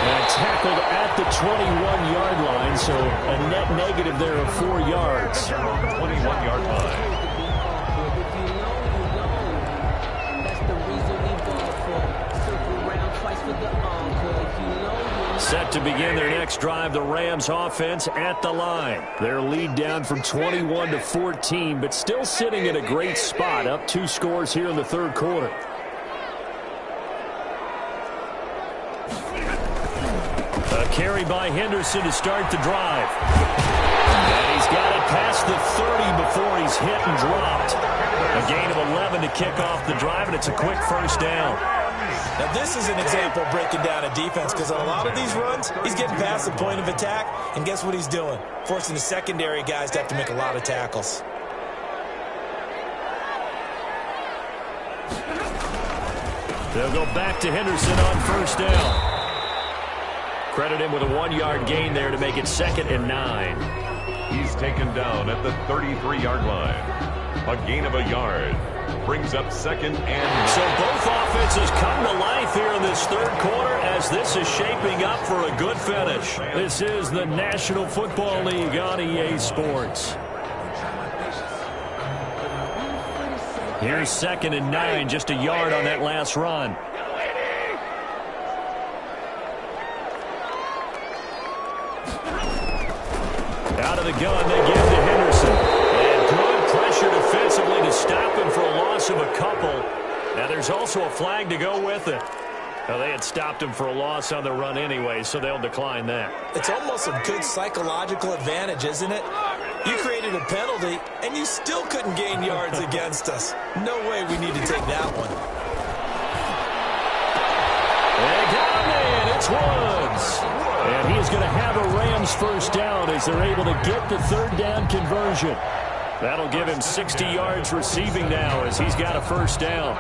And tackled at the 21-yard line, so a net negative there of 4 yards. 21-yard line. Set to begin their next drive, the Rams offense at the line. Their lead down from 21 to 14, but still sitting in a great spot, up 2 scores here in the third quarter. A carry by Henderson to start the drive. And he's got it past the 30 before he's hit and dropped. A gain of 11 to kick off the drive, and it's a quick first down. Now, this is an example of breaking down a defense, because on a lot of these runs, he's getting past the point of attack, and guess what he's doing? Forcing the secondary guys to have to make a lot of tackles. They'll go back to Henderson on first down. Credit him with a 1-yard gain there to make it 2nd and 9. He's taken down at the 33-yard line. A gain of a yard. Brings up 2nd and 9. So both offenses come to life here in this third quarter as this is shaping up for a good finish. This is the National Football League on EA Sports. Here's 2nd and 9, just a yard on that last run. Out of the gun, they give to Henderson. And good pressure defensively to stop him for a loss of a couple. Now there's also a flag to go with it. Now, they had stopped him for a loss on the run anyway, so they'll decline that. It's almost a good psychological advantage, isn't it? You created a penalty, and you still couldn't gain yards against us. No way we need to take that one. They got a man. It's Woods. And he is going to have a Rams first down as they're able to get the third down conversion. That'll give him 60 yards receiving now as he's got a first down.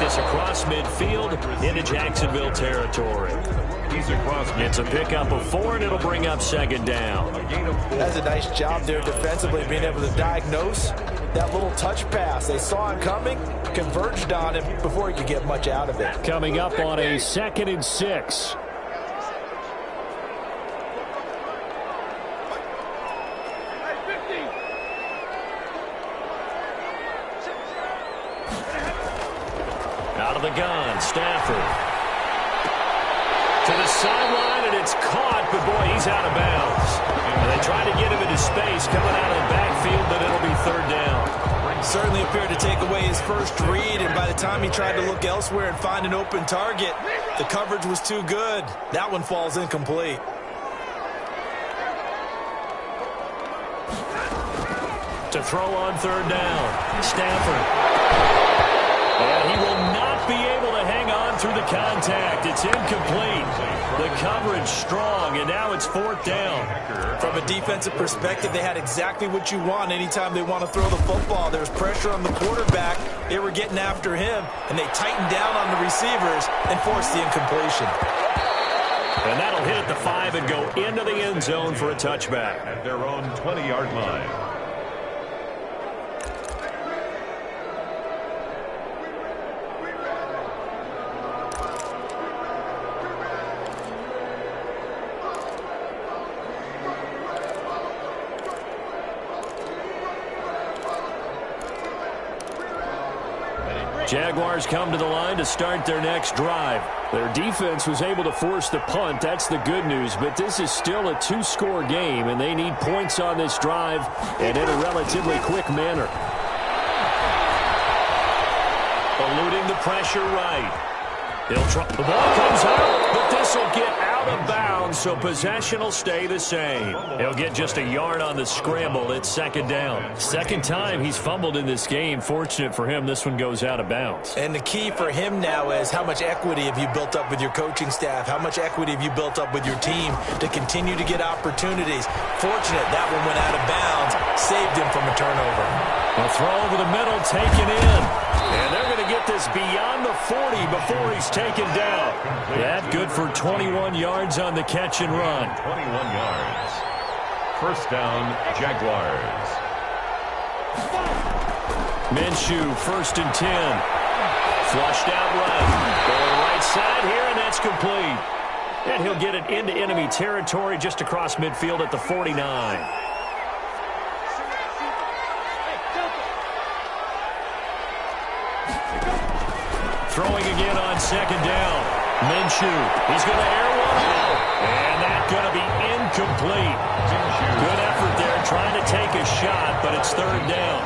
Across midfield into Jacksonville territory. He's across midfield. It's a pickup of 4, and it'll bring up 2nd down. That's a nice job there defensively, being able to diagnose that little touch pass. They saw him coming, converged on him before he could get much out of it. Coming up on a 2nd and 6. Out of the gun, Stafford. To the sideline, and it's caught, but boy, he's out of bounds. And they try to get him into space coming out of the backfield, but it'll be third down. Certainly appeared to take away his first read, and by the time he tried to look elsewhere and find an open target, the coverage was too good. That one falls incomplete. To throw on third down, Stafford. And he will not be able to hang on through the contact. It's incomplete. The coverage strong, and now it's 4th down. From a defensive perspective, they had exactly what you want anytime they want to throw the football. There's pressure on the quarterback. They were getting after him, and they tightened down on the receivers and forced the incompletion. And that'll hit at the 5 and go into the end zone for a touchback. At their own 20-yard line. Jaguars come to the line to start their next drive. Their defense was able to force the punt. That's the good news. But this is still a 2-score game, and they need points on this drive and in a relatively quick manner. Eluding the pressure right. He'll try. The ball comes out, but this will get out out of bounds, so possession will stay the same. He'll get just a yard on the scramble. It's second down. Second time he's fumbled in this game. Fortunate for him, this one goes out of bounds. And the key for him now is how much equity have you built up with your coaching staff? How much equity have you built up with your team to continue to get opportunities? Fortunate that one went out of bounds, saved him from a turnover. A throw over the middle, taken in. And they're going to get this beyond the 40 before he's taken down. That good for 21 yards on the catch and run. 21 yards. First down, Jaguars. Minshew, 1st and 10. Flushed out right. Going right side here, and that's complete. And he'll get it into enemy territory just across midfield at the 49. Throwing again on second down. Minshew, he's going to air one out. And that's going to be incomplete. Good effort there trying to take a shot, but it's third down.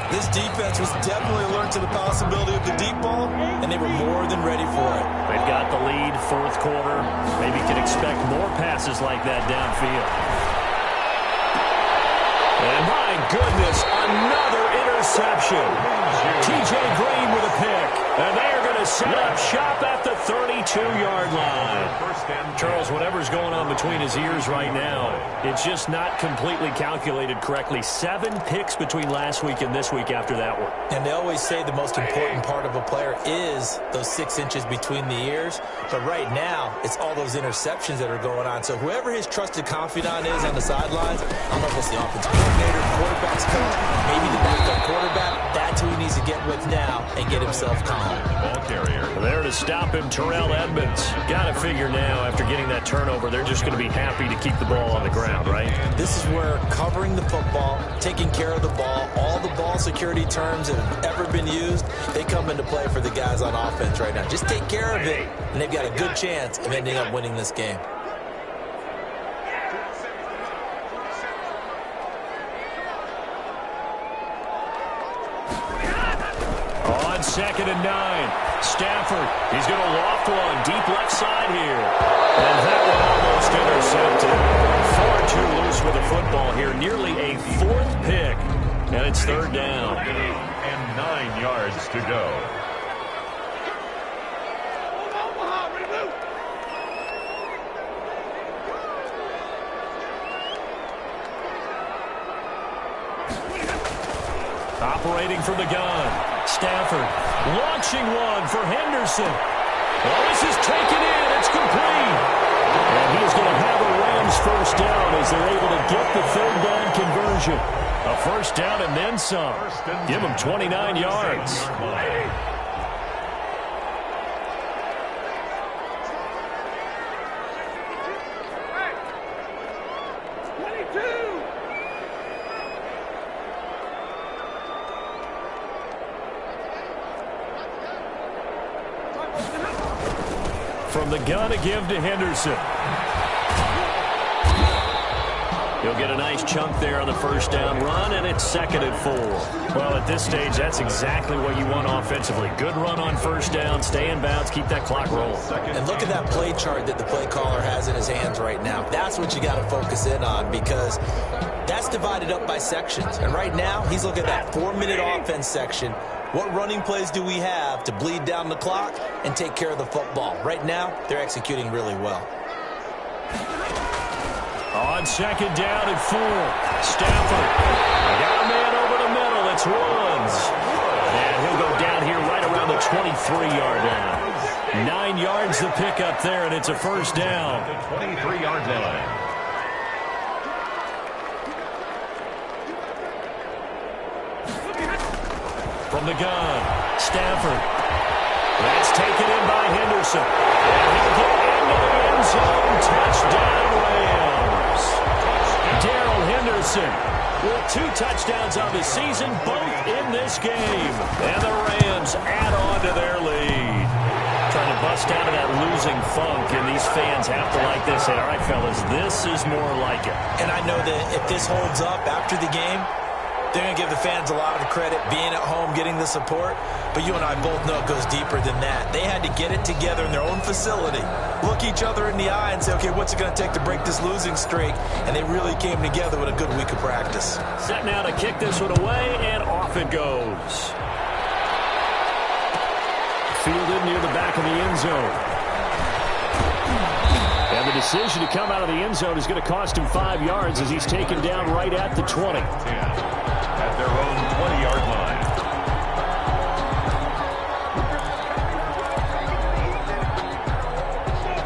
This defense was definitely alert to the possibility of the deep ball, and they were more than ready for it. They've got the lead, fourth quarter. Maybe can expect more passes like that downfield. And my goodness, another interception. T.J. Green with a pick. And they are going to set up shop at the 32-yard line. Charles, whatever's going on between his ears right now, it's just not completely calculated correctly. 7 picks between last week and this week after that one. And they always say the most important part of a player is those 6 inches between the ears. But right now, it's all those interceptions that are going on. So whoever his trusted confidant is on the sidelines, I don't know if it's the offensive coordinator, quarterback's coach, maybe the backup quarterback, that's who he needs to get with now and get himself calm. Ball carrier. There to stop him, Terrell Edmonds. Got to figure now, after getting that turnover, they're just going to be happy to keep the ball on the ground, right? This is where covering the football, taking care of the ball, all the ball security terms that have ever been used, they come into play for the guys on offense right now. Just take care of it, and they've got a good chance of ending up winning this game. On 2nd and 9, Stafford, he's going to loft one deep left side here. And that one almost intercepted. Far too loose with the football here. Nearly a 4th pick. And it's third down. And 9 yards to go. Operating from the gun. Stafford launching one for Henderson. Well, this is taken in. It's complete. And he's going to have a Rams first down as they're able to get the third down conversion. A first down and then some. Give him 29 yards. From the gun to give to Henderson. He'll get a nice chunk there on the first down run, and it's 2nd and 4. Well, at this stage, that's exactly what you want offensively. Good run on first down, stay in bounds, keep that clock rolling. And look at that play chart that the play caller has in his hands right now. That's what you got to focus in on, because that's divided up by sections. And right now, he's looking at that 4-minute offense section. What running plays do we have to bleed down the clock and take care of the football? Right now, they're executing really well. On 2nd down and 4, Stafford. Got a man over the middle. It's Woods. And he'll go down here right around the 23-yard line. 9 yards the pickup there, and it's a first down. 23-yard line. From the gun, Stafford. That's taken in by Henderson. And he'll get into the end zone. Touchdown, Rams. Darrell Henderson with 2 touchdowns on the season, both in this game. And the Rams add on to their lead. Trying to bust out of that losing funk, and these fans have to like this. Say, all right, fellas, this is more like it. And I know that if this holds up after the game, They're going to give the fans a lot of credit being at home, getting the support. But you and I both know it goes deeper than that. They had to get it together in their own facility, look each other in the eye and say, okay, what's it going to take to break this losing streak? And they really came together with a good week of practice. Set now to kick this one away, and off it goes. Fielded near the back of the end zone. And the decision to come out of the end zone is going to cost him 5 yards as he's taken down right at the 20. 10 at their own 20-yard line.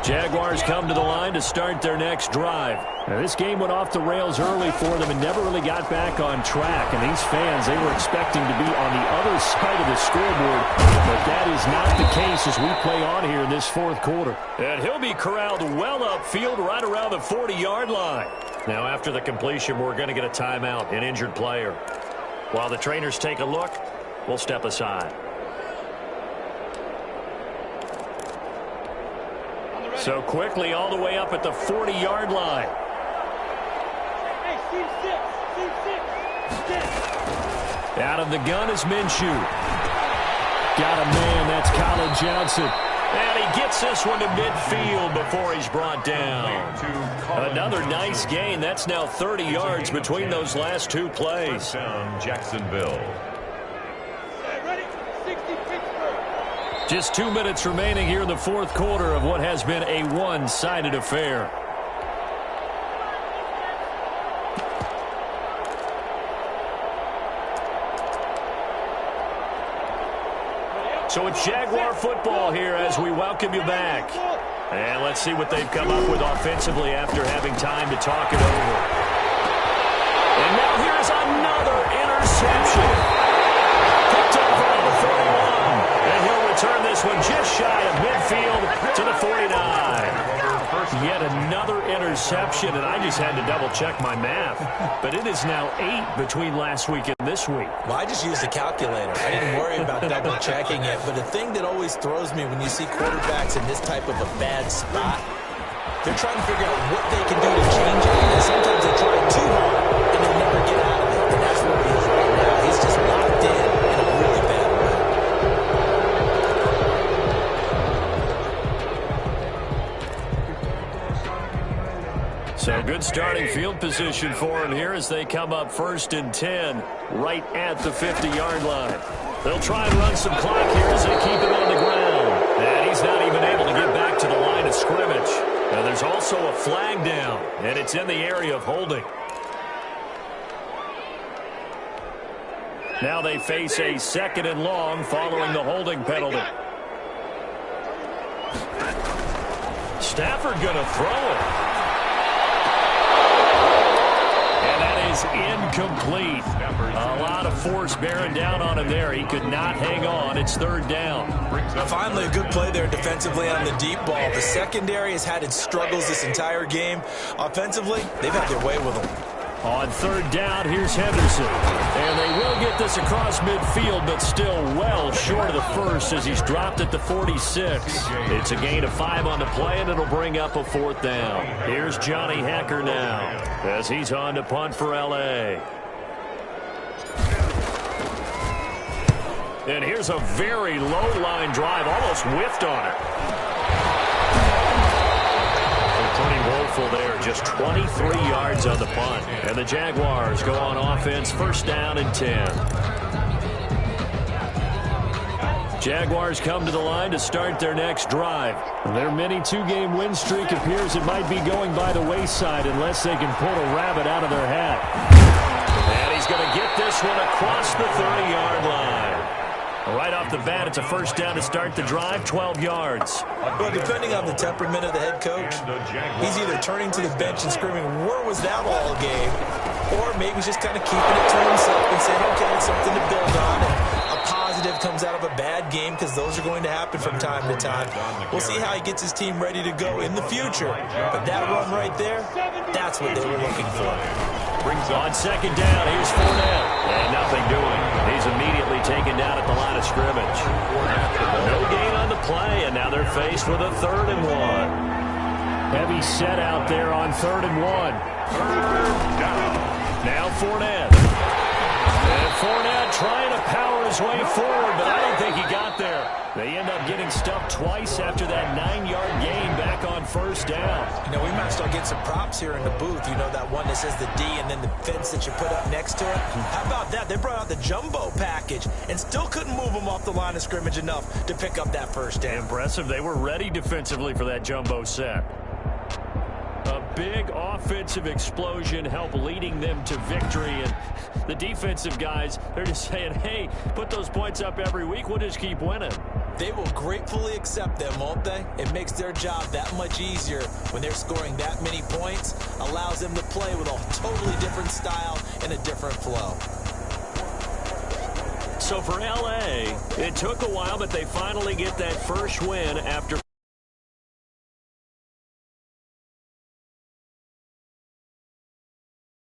Jaguars come to the line to start their next drive. Now, this game went off the rails early for them and never really got back on track. And these fans, they were expecting to be on the other side of the scoreboard. But that is not the case as we play on here in this fourth quarter. And he'll be corralled well upfield right around the 40-yard line. Now, after the completion, we're going to get a timeout, an injured player. While the trainers take a look, we'll step aside. So quickly all the way up at the 40-yard line. Out of the gun is Minshew. Got a man, that's Colin Johnson. And he gets this one to midfield before he's brought down. Another nice gain. That's now 30 yards between those last two plays. Down Jacksonville. Just 2 minutes remaining here in the fourth quarter of what has been a one-sided affair. So it's Jaguar football here as we welcome you back. And let's see what they've come up with offensively after having time to talk it over. And now here's another interception. Picked up around the 41. And he'll return this one just shy of midfield to the 49. Yet another interception, and I just had to double-check my math. But it is now 8 between last week and this week. Well, I just used a calculator. I didn't worry about double-checking it. But the thing that always throws me when you see quarterbacks in this type of a bad spot, they're trying to figure out what they can do to change it. And sometimes they try too hard, and they never get out of it. And that's where he is right now. He's just locked in a really bad way. So good starting field position for him here as they come up 1st and 10 right at the 50-yard line. They'll try and run some clock here as they keep it on the ground. And he's not even able to get back to the line of scrimmage. Now there's also a flag down, and it's in the area of holding. Now they face a 2nd and long following the holding penalty. Stafford going to throw it. Incomplete. A lot of force bearing down on him there. He could not hang on. It's 3rd down. Finally, a good play there defensively on the deep ball. The secondary has had its struggles this entire game. Offensively, they've had their way with them. On 3rd down, here's Henderson. And they will get this across midfield, but still well short of the first as he's dropped at the 46. It's a gain of 5 on the play, and it'll bring up a 4th down. Here's Johnny Hecker now as he's on to punt for L.A. And here's a very low-line drive, almost whiffed on it. Pretty woeful there, just 23 yards on the punt. And the Jaguars go on offense, 1st down and 10. Jaguars come to the line to start their next drive. Their mini 2-game win streak appears it might be going by the wayside unless they can pull a rabbit out of their hat. And he's going to get this one across the 30-yard line. Right off the bat, it's a 1st down to start the drive, 12 yards. Well, depending on the temperament of the head coach, he's either turning to the bench and screaming, where was that all game? Or maybe he's just kind of keeping it to himself and saying, okay, it's something to build on. And a positive comes out of a bad game because those are going to happen from time to time. We'll see how he gets his team ready to go in the future. But that run right there, that's what they were looking for. On 2nd down, here's Fournette. And nothing doing. He's immediately taken down at the line of scrimmage. No gain on the play, and now they're faced with a 3rd and 1. Heavy set out there on 3rd and 1. Now Fournette. Fournette trying to power his way forward, but I don't think he got there. They end up getting stuffed twice after that 9-yard gain back on first down. You know, we might start getting some props here in the booth. You know, that one that says the D and then the fence that you put up next to it. How about that? They brought out the jumbo package and still couldn't move them off the line of scrimmage enough to pick up that first down. Impressive. They were ready defensively for that jumbo sack. A big offensive explosion helped leading them to victory. And the defensive guys, they're just saying, hey, put those points up every week. We'll just keep winning. They will gratefully accept them, won't they? It makes their job that much easier when they're scoring that many points. Allows them to play with a totally different style and a different flow. So for L.A., it took a while, but they finally get that first win after